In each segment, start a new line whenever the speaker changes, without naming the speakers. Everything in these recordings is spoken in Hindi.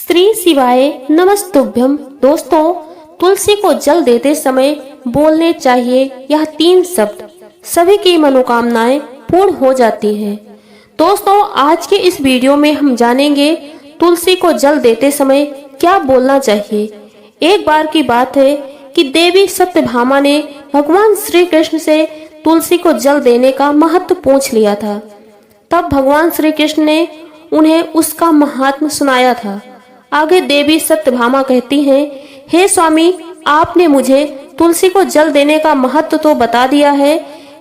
श्री शिवाय नमस्तुभ्यम। दोस्तों, तुलसी को जल देते समय बोलने चाहिए यह 3 शब्द, सभी की मनोकामनाएं पूर्ण हो जाती हैं। दोस्तों, आज के इस वीडियो में हम जानेंगे तुलसी को जल देते समय क्या बोलना चाहिए। एक बार की बात है कि देवी सत्यभामा ने भगवान श्री कृष्ण से तुलसी को जल देने का महत्व पूछ लिया था। तब भगवान श्री कृष्ण ने उन्हें उसका महात्म्य सुनाया था। आगे देवी सत्यभामा कहती हैं, हे स्वामी, आपने मुझे तुलसी को जल देने का महत्व तो बता दिया है,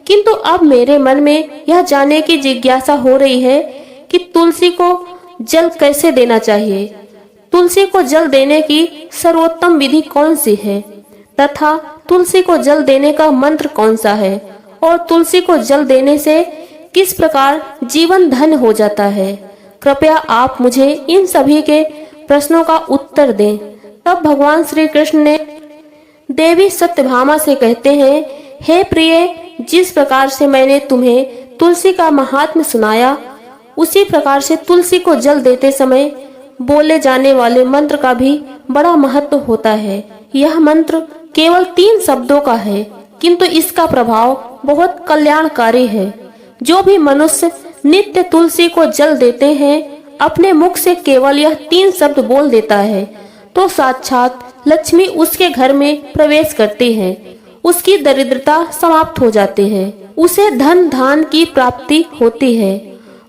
किंतु अब मेरे मन में यह जानने की जिज्ञासा हो रही है कि तुलसी को जल कैसे देना चाहिए। तुलसी को जल देने की सर्वोत्तम विधि कौन सी है तथा तुलसी को जल देने का मंत्र कौन सा है और तुलसी को जल देने से किस प्रकार जीवन धन्य हो जाता है। कृपया आप मुझे इन सभी के प्रश्नों का उत्तर दें। तब भगवान श्री कृष्ण ने देवी सत्यभामा से कहते हैं, हे प्रिय, जिस प्रकार से मैंने तुम्हें तुलसी का महात्म्य सुनाया, उसी प्रकार से तुलसी को जल देते समय बोले जाने वाले मंत्र का भी बड़ा महत्व होता है। यह मंत्र केवल 3 शब्दों का है, किंतु इसका प्रभाव बहुत कल्याणकारी है। जो भी मनुष्य नित्य तुलसी को जल देते हैं, अपने मुख से केवल यह 3 शब्द बोल देता है, तो साक्षात लक्ष्मी उसके घर में प्रवेश करती है, उसकी दरिद्रता समाप्त हो जाती है, उसे धन धान की प्राप्ति होती है।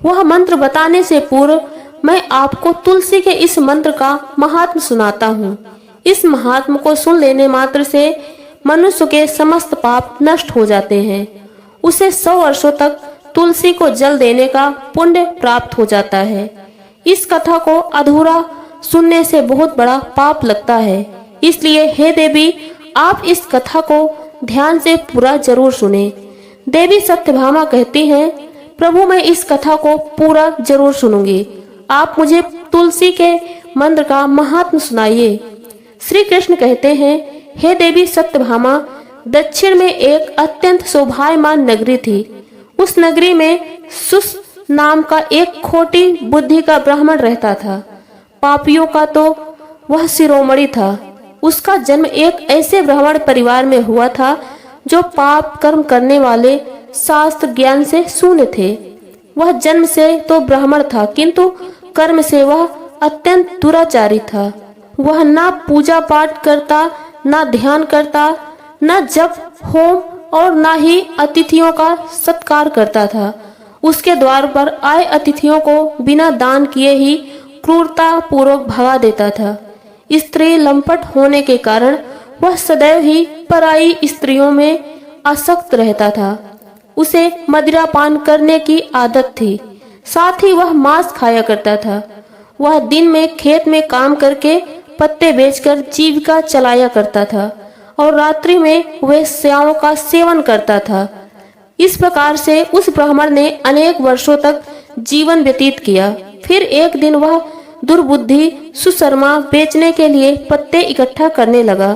वह मंत्र बताने से पूर्व मैं आपको तुलसी के इस मंत्र का महात्म सुनाता हूँ। इस महात्म को सुन लेने मात्र से मनुष्य के समस्त पाप नष्ट हो जाते हैं। उसे 100 वर्षों तक तुलसी को जल देने का पुण्य प्राप्त हो जाता है। इस कथा को अधूरा सुनने से बहुत बड़ा पाप लगता है, इसलिए हे देवी, आप इस कथा को ध्यान से पूरा जरूर सुने। देवी सत्यभामा कहती हैं, प्रभु, मैं इस कथा को पूरा जरूर सुनूंगी। आप मुझे तुलसी के मंत्र का महात्म्य सुनाइए। श्री कृष्ण कहते हैं, हे देवी सत्यभामा, दक्षिण में एक अत्यंत शोभायमान नगरी थी। उस नगरी में सुस नाम का एक खोटी बुद्धि का ब्राह्मण रहता था। पापियों का तो वह शिरोमणि था। उसका जन्म एक ऐसे ब्राह्मण परिवार में हुआ था जो पाप कर्म करने वाले शास्त्र ज्ञान से शून्य थे। वह जन्म से तो ब्राह्मण था, किंतु कर्म से वह अत्यंत दुराचारी था। वह ना पूजा पाठ करता, ना ध्यान करता, ना जप होम और ना ही अतिथियों का सत्कार करता था। उसके द्वार पर आए अतिथियों को बिना दान किए ही क्रूरता पूर्वक भगा देता था। स्त्री लंपट होने के कारण वह सदैव ही पराई स्त्रियों में आसक्त रहता था। उसे मदिरा पान करने की आदत थी, साथ ही वह मांस खाया करता था। वह दिन में खेत में काम करके पत्ते बेचकर जीविका चलाया करता था और रात्रि में वह स्याओं का सेवन करता था। इस प्रकार से उस ब्राह्मण ने अनेक वर्षों तक जीवन व्यतीत किया। फिर एक दिन वह दुर्बुद्धि सुशर्मा बेचने के लिए पत्ते इकट्ठा करने लगा।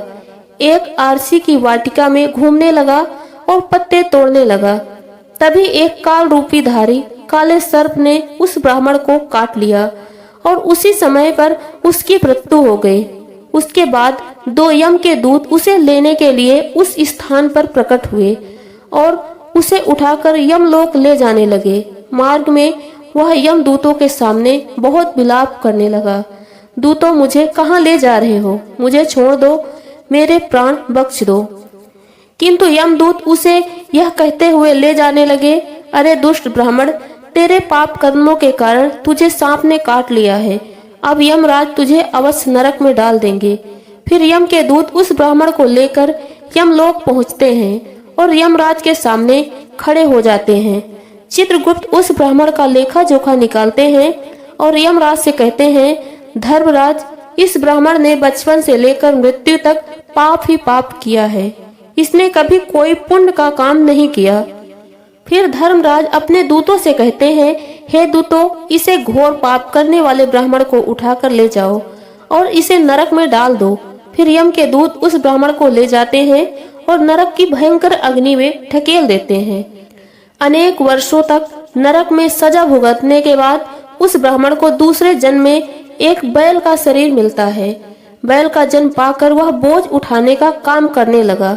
एक आरसी की वाटिका में घूमने लगा और पत्ते तोड़ने लगा। तभी एक काल रूपी धारी काले सर्प ने उस ब्राह्मण को काट लिया और उसी समय पर उसकी मृत्यु हो गई। उसके बाद 2 यम के दूत उसे लेने के लिए उस स्थान पर प्रकट हुए और उसे उठाकर यमलोक ले जाने लगे। मार्ग में वह यम दूतों के सामने बहुत विलाप करने लगा, दूतों, मुझे कहाँ ले जा रहे हो? मुझे छोड़ दो, मेरे प्राण बख्श दो। किंतु यमदूत उसे यह कहते हुए ले जाने लगे, अरे दुष्ट ब्राह्मण, तेरे पाप कर्मों के कारण तुझे सांप ने काट लिया है। अब यमराज तुझे अवश्य नरक में डाल देंगे। फिर यम के दूत उस ब्राह्मण को लेकर यमलोक पहुँचते हैं और यमराज के सामने खड़े हो जाते हैं। चित्रगुप्त उस ब्राह्मण का लेखा जोखा निकालते हैं और यमराज से कहते हैं, धर्मराज, इस ब्राह्मण ने बचपन से लेकर मृत्यु तक पाप ही पाप किया है। इसने कभी कोई पुण्य का काम नहीं किया। फिर धर्मराज अपने दूतों से कहते हैं, हे दूतों, इसे घोर पाप करने वाले ब्राह्मण को उठाकर ले जाओ और इसे नरक में डाल दो। फिर यम के दूत उस ब्राह्मण को ले जाते हैं और नरक की भयंकर अग्नि में ढकेल देते हैं। अनेक वर्षों तक नरक में सजा भुगतने के बाद उस ब्राह्मण को दूसरे जन्म में एक बैल का शरीर मिलता है। बैल का जन्म पाकर वह बोझ उठाने का काम करने लगा।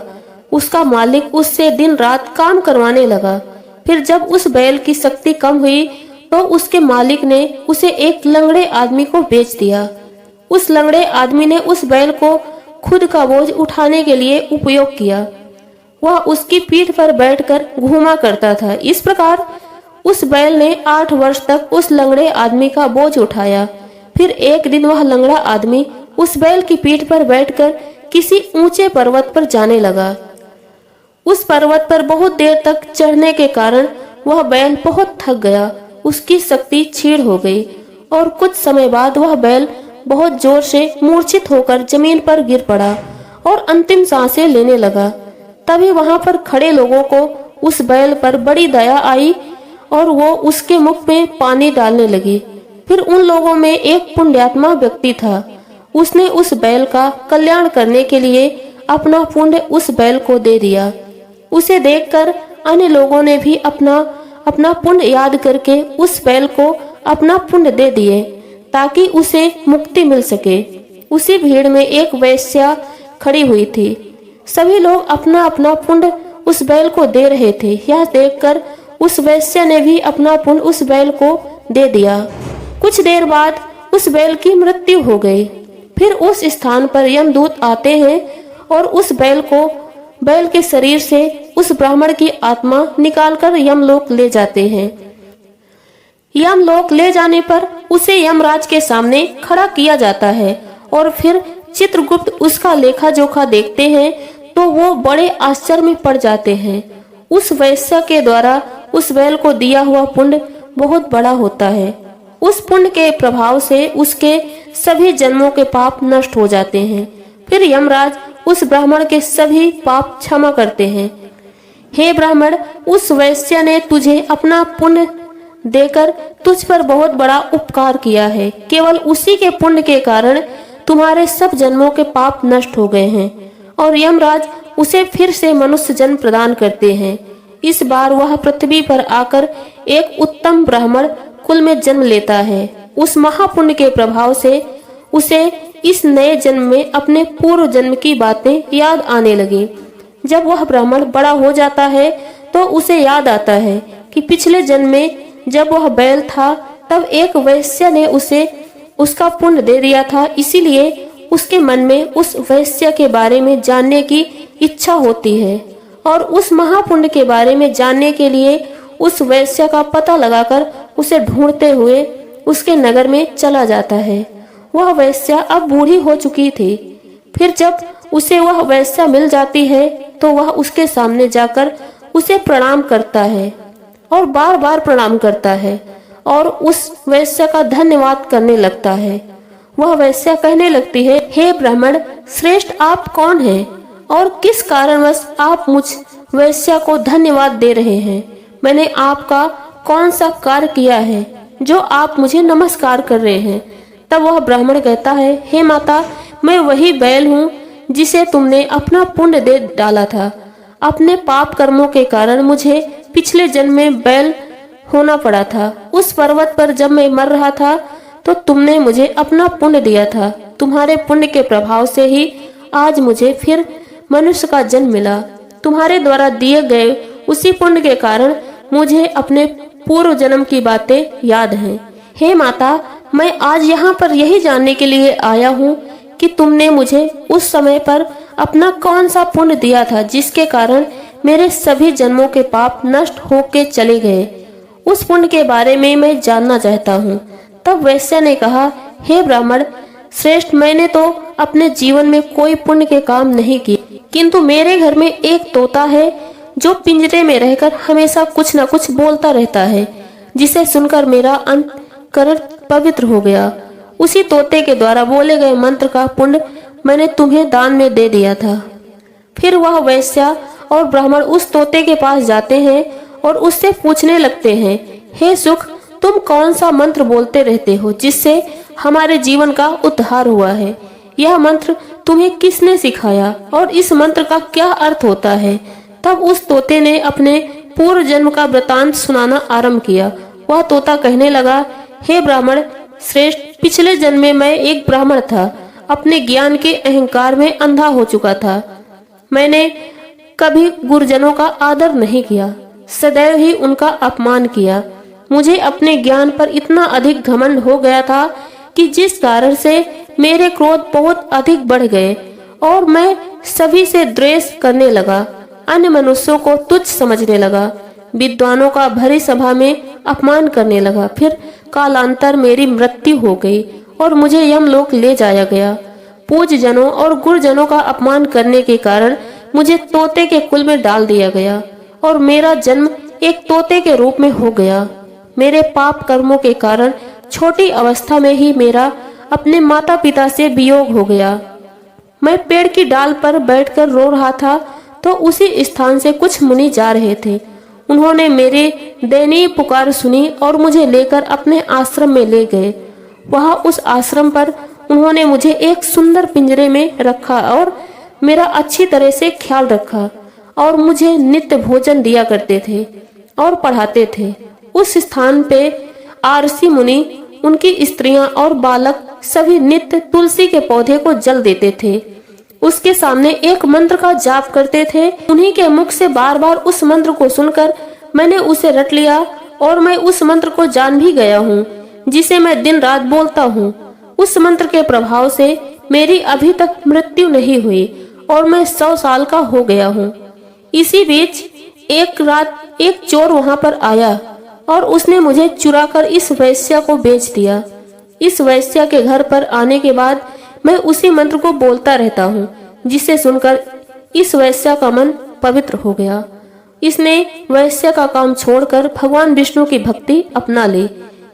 उसका मालिक उससे दिन रात काम करवाने लगा। फिर जब उस बैल की शक्ति कम हुई तो उसके मालिक ने उसे एक लंगड़े आदमी को बेच दिया। उस लंगड़े आदमी ने उस बैल को खुद का बोझ उठाने के लिए उपयोग किया। वह उसकी पीठ पर बैठकर घूमा करता था। इस प्रकार उस बैल ने 8 वर्ष तक उस लंगड़े आदमी का बोझ उठाया। फिर एक दिन वह लंगड़ा आदमी उस बैल की पीठ पर बैठकर किसी ऊंचे पर्वत पर जाने लगा। उस पर्वत पर बहुत देर तक चढ़ने के कारण वह बैल बहुत थक गया। उसकी शक्ति क्षीण हो गई और कुछ समय बाद वह बैल बहुत जोर से मूर्छित होकर जमीन पर गिर पड़ा और अंतिम सांसें लेने लगा। तभी वहां पर खड़े लोगों को उस बैल पर बड़ी दया आई और वो उसके मुख में पानी डालने लगे। फिर उन लोगों में एक पुण्यात्मा व्यक्ति था। उसने उस बैल का कल्याण करने के लिए अपना पुण्य उस बैल को दे दिया। उसे देखकर अन्य लोगों ने भी अपना अपना पुण्य याद करके उस बैल को अपना पुण्य दे दिए ताकि उसे मुक्ति मिल सके। उसी भीड़ में एक वेश्या खड़ी हुई थी। सभी लोग अपना अपना पुण्य उस बैल को दे रहे थे। यह देखकर उस वेश्या ने भी अपना पुण्य उस बैल को दे दिया। कुछ देर बाद उस बैल की मृत्यु हो गई। फिर उस स्थान पर यमदूत आते हैं और उस बैल के शरीर से उस ब्राह्मण की आत्मा निकालकर यमलोक ले जाते हैं। यमलोक ले जाने पर उसे यमराज के सामने खड़ा किया जाता है और फिर चित्रगुप्त उसका लेखा जोखा देखते हैं तो वो बड़े आश्चर्य में पड़ जाते हैं। उस वैश्य के द्वारा उस बैल को दिया हुआ पुण्य बहुत बड़ा होता है। उस पुण्य के प्रभाव से उसके सभी जन्मों के पाप नष्ट हो जाते हैं। फिर यमराज उस ब्राह्मण के सभी पाप क्षमा करते हैं। हे ब्राह्मण, उस वैश्य ने तुझे अपना पुण्य देकर तुझ पर बहुत बड़ा उपकार किया है। केवल उसी के पुण्य के कारण तुम्हारे सब जन्मों के पाप नष्ट हो गए हैं और यमराज उसे फिर से मनुष्य जन्म प्रदान करते हैं। इस बार वह पृथ्वी पर आकर एक उत्तम ब्राह्मण कुल में जन्म लेता है। उस महापुण्य के प्रभाव से उसे इस नए जन्म में अपने पूर्व जन्म की बातें याद आने लगी। जब वह ब्राह्मण बड़ा हो जाता है तो उसे याद आता है कि पिछले जन्म में जब वह बैल था तब एक वैश्य ने उसे उसका पुण्य दे दिया था। इसीलिए उसके मन में उस वैश्य के बारे में जानने की इच्छा होती है और उस महापुण्य के बारे में जानने के लिए उस वैश्य का पता लगाकर उसे ढूंढते हुए उसके नगर में चला जाता है। वह वैश्या अब बूढ़ी हो चुकी थी। फिर जब उसे वह वैश्या मिल जाती है तो वह उसके सामने जाकर उसे प्रणाम करता है और बार बार प्रणाम करता है और उस वैश्य का धन्यवाद करने लगता है। वह वैश्या कहने लगती है, हे ब्राह्मण श्रेष्ठ, आप कौन हैं और किस कारणवश आप मुझ वैश्या को धन्यवाद दे रहे हैं? मैंने आपका कौन सा कार्य किया है जो आप मुझे नमस्कार कर रहे हैं? तब वह ब्राह्मण कहता है, हे माता, मैं वही बैल हूँ जिसे तुमने अपना पुण्य दे डाला था। अपने पाप कर्मों के कारण मुझे पिछले जन्म में बैल होना पड़ा था। उस पर्वत पर जब मैं मर रहा था तो तुमने मुझे अपना पुण्य दिया था। तुम्हारे पुण्य के प्रभाव से ही आज मुझे फिर मनुष्य का जन्म मिला। तुम्हारे द्वारा दिए गए उसी पुण्य के कारण मुझे अपने पूर्व जन्म की बातें याद हैं। हे माता, मैं आज यहाँ पर यही जानने के लिए आया हूँ कि तुमने मुझे उस समय पर अपना कौन सा पुण्य दिया था जिसके कारण मेरे सभी जन्मों के पाप नष्ट होके चले गए। उस पुण्य के बारे में मैं जानना चाहता हूँ। तब वैश्य ने कहा, हे ब्राह्मण श्रेष्ठ, मैंने तो अपने जीवन में कोई पुण्य के काम नहीं किए, किंतु मेरे घर में एक तोता है जो पिंजरे में रहकर हमेशा कुछ न कुछ बोलता रहता है, जिसे सुनकर मेरा अंतःकरण पवित्र हो गया। उसी तोते के द्वारा बोले गए मंत्र का पुण्य मैंने तुम्हें दान में दे दिया था। फिर वह वैश्या और ब्राह्मण उस तोते के पास जाते हैं और उससे पूछने लगते हैं, हे सुख, तुम कौन सा मंत्र बोलते रहते हो जिससे हमारे जीवन का उद्धार हुआ है? यह मंत्र तुम्हें किसने सिखाया और इस मंत्र का क्या अर्थ होता है? तब उस तोते ने अपने पूर्व जन्म का वृतांत सुनाना आरंभ किया। वह तोता कहने लगा, हे ब्राह्मण श्रेष्ठ, पिछले जन्म में मैं एक ब्राह्मण था। अपने ज्ञान के अहंकार में अंधा हो चुका था। मैंने कभी गुरुजनों का आदर नहीं किया, सदैव ही उनका अपमान किया। मुझे अपने ज्ञान पर इतना अधिक घमंड हो गया था कि जिस कारण से मेरे क्रोध बहुत अधिक बढ़ गए और मैं सभी से द्वेष करने लगा, अन्य मनुष्यों को तुच्छ समझने लगा, विद्वानों का भरी सभा में अपमान करने लगा। फिर कालांतर मेरी मृत्यु हो गई और मुझे यमलोक ले जाया गया। पूज्य जनों और गुरुजनों का अपमान करने के कारण मुझे तोते के कुल में डाल दिया गया और मेरा जन्म एक तोते के रूप में हो गया। मेरे पाप कर्मों के कारण छोटी अवस्था में ही मेरा अपने माता पिता से वियोग हो गया। मैं पेड़ की डाल पर बैठकर रो रहा था तो उसी स्थान से कुछ मुनि जा रहे थे। उन्होंने मेरे दयनीय पुकार सुनी और मुझे लेकर अपने आश्रम में ले गए। वहां उस आश्रम पर उन्होंने मुझे एक सुंदर पिंजरे में रखा और मेरा अच्छी तरह से ख्याल रखा और मुझे नित्य भोजन दिया करते थे और पढ़ाते थे। उस स्थान पे आरसी मुनि, उनकी स्त्रियां और बालक सभी नित्य तुलसी के पौधे को जल देते थे। उसके सामने एक मंत्र का जाप करते थे। उन्हीं के मुख से बार बार उस मंत्र को सुनकर मैंने उसे रट लिया और मैं उस मंत्र को जान भी गया हूँ, जिसे मैं दिन रात बोलता हूँ। उस मंत्र के प्रभाव से मेरी अभी तक मृत्यु नहीं हुई और मैं 100 साल का हो गया हूँ। इसी बीच एक रात एक चोर वहां पर आया और उसने मुझे चुराकर इस वैश्या को बेच दिया। इस वैश्या के घर पर आने के बाद मैं उसी मंत्र को बोलता रहता हूँ, जिसे सुनकर इस वैश्या का मन पवित्र हो गया। इसने वैश्या का काम छोड़कर भगवान विष्णु की भक्ति अपना ली।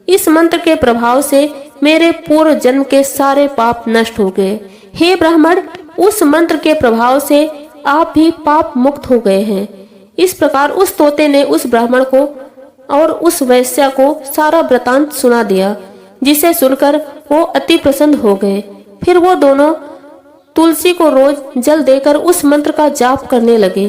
इस मंत्र के प्रभाव से मेरे पूर्व जन्म के सारे पाप नष्ट हो गए। हे ब्राह्मण, उस मंत्र के प्रभाव से आप भी पाप मुक्त हो गए हैं। इस प्रकार उस तोते ने उस ब्राह्मण को और उस वैश्या को सारा वृतांत सुना दिया, जिसे सुनकर वो अति प्रसन्न हो गए। फिर वो दोनों तुलसी को रोज जल देकर उस मंत्र का जाप करने लगे।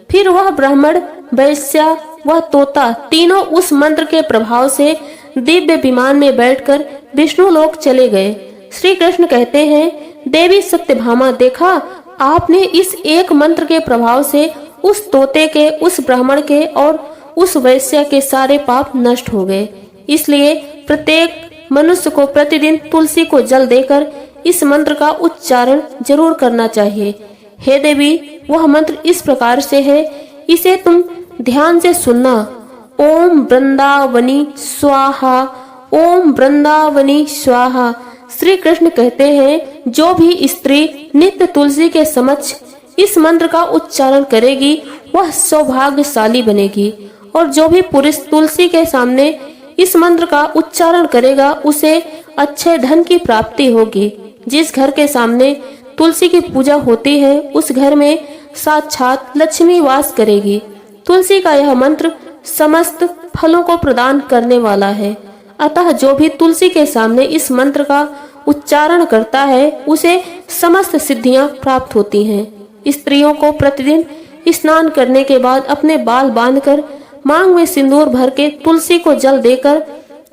फिर वह ब्राह्मण, वैश्या, वह तोता तीनों उस मंत्र के प्रभाव से दिव्य विमान में बैठकर विष्णु लोक चले गए। श्री कृष्ण कहते हैं, देवी सत्यभामा, देखा आपने इस एक मंत्र के प्रभाव से उस तोते के, उस ब्राह्मण के और उस वैश्या के सारे पाप नष्ट हो गए। इसलिए प्रत्येक मनुष्य को प्रतिदिन तुलसी को जल देकर इस मंत्र का उच्चारण जरूर करना चाहिए। हे देवी, वह मंत्र इस प्रकार से है, इसे तुम ध्यान से सुनना। ओम वृंदावनी स्वाहा, ओम वृंदावनी स्वाहा। श्री कृष्ण कहते हैं, जो भी स्त्री नित्य तुलसी के समक्ष इस मंत्र का उच्चारण करेगी वह सौभाग्यशाली बनेगी, और जो भी पुरुष तुलसी के सामने इस मंत्र का उच्चारण करेगा उसे अच्छे धन की प्राप्ति होगी। जिस घर के सामने तुलसी की पूजा होती है उस घर में साक्षात लक्ष्मी वास करेगी। तुलसी का यह मंत्र समस्त फलों को प्रदान करने वाला है। अतः जो भी तुलसी के सामने इस मंत्र का उच्चारण करता है उसे समस्त सिद्धियां प्राप्त होती हैं। स्त्रियों को प्रतिदिन स्नान करने के बाद अपने बाल बांधकर मांग में सिंदूर भर के तुलसी को जल देकर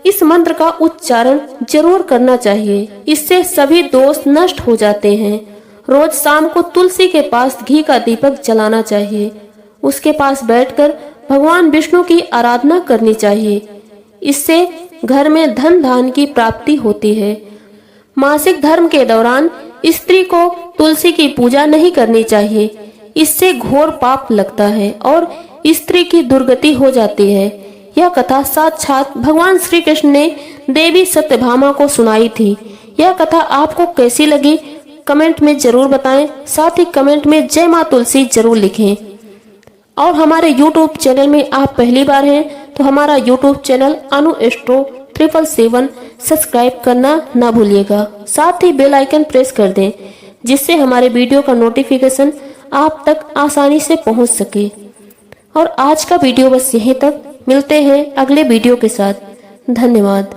इस मंत्र का उच्चारण जरूर करना चाहिए। इससे सभी दोष नष्ट हो जाते हैं। रोज शाम को तुलसी के पास घी का दीपक जलाना चाहिए। उसके पास बैठकर भगवान विष्णु की आराधना करनी चाहिए। इससे घर में धन धान की प्राप्ति होती है। मासिक धर्म के दौरान स्त्री को तुलसी की पूजा नहीं करनी चाहिए। इससे घोर पाप लगता है और स्त्री की दुर्गति हो जाती है। यह कथा साक्षात भगवान श्री कृष्ण ने देवी सत्यभामा को सुनाई थी। यह कथा आपको कैसी लगी कमेंट में जरूर बताएं। साथ ही कमेंट में जय मां तुलसी जरूर लिखें। और हमारे YouTube चैनल में आप पहली बार हैं तो हमारा YouTube चैनल अनु एस्ट्रो 777 सब्सक्राइब करना ना भूलिएगा। साथ ही बेल आइकन प्रेस कर दें, जिससे हमारे वीडियो का नोटिफिकेशन आप तक आसानी से पहुंच सके। और आज का वीडियो बस यहीं तक। मिलते हैं अगले वीडियो के साथ। धन्यवाद।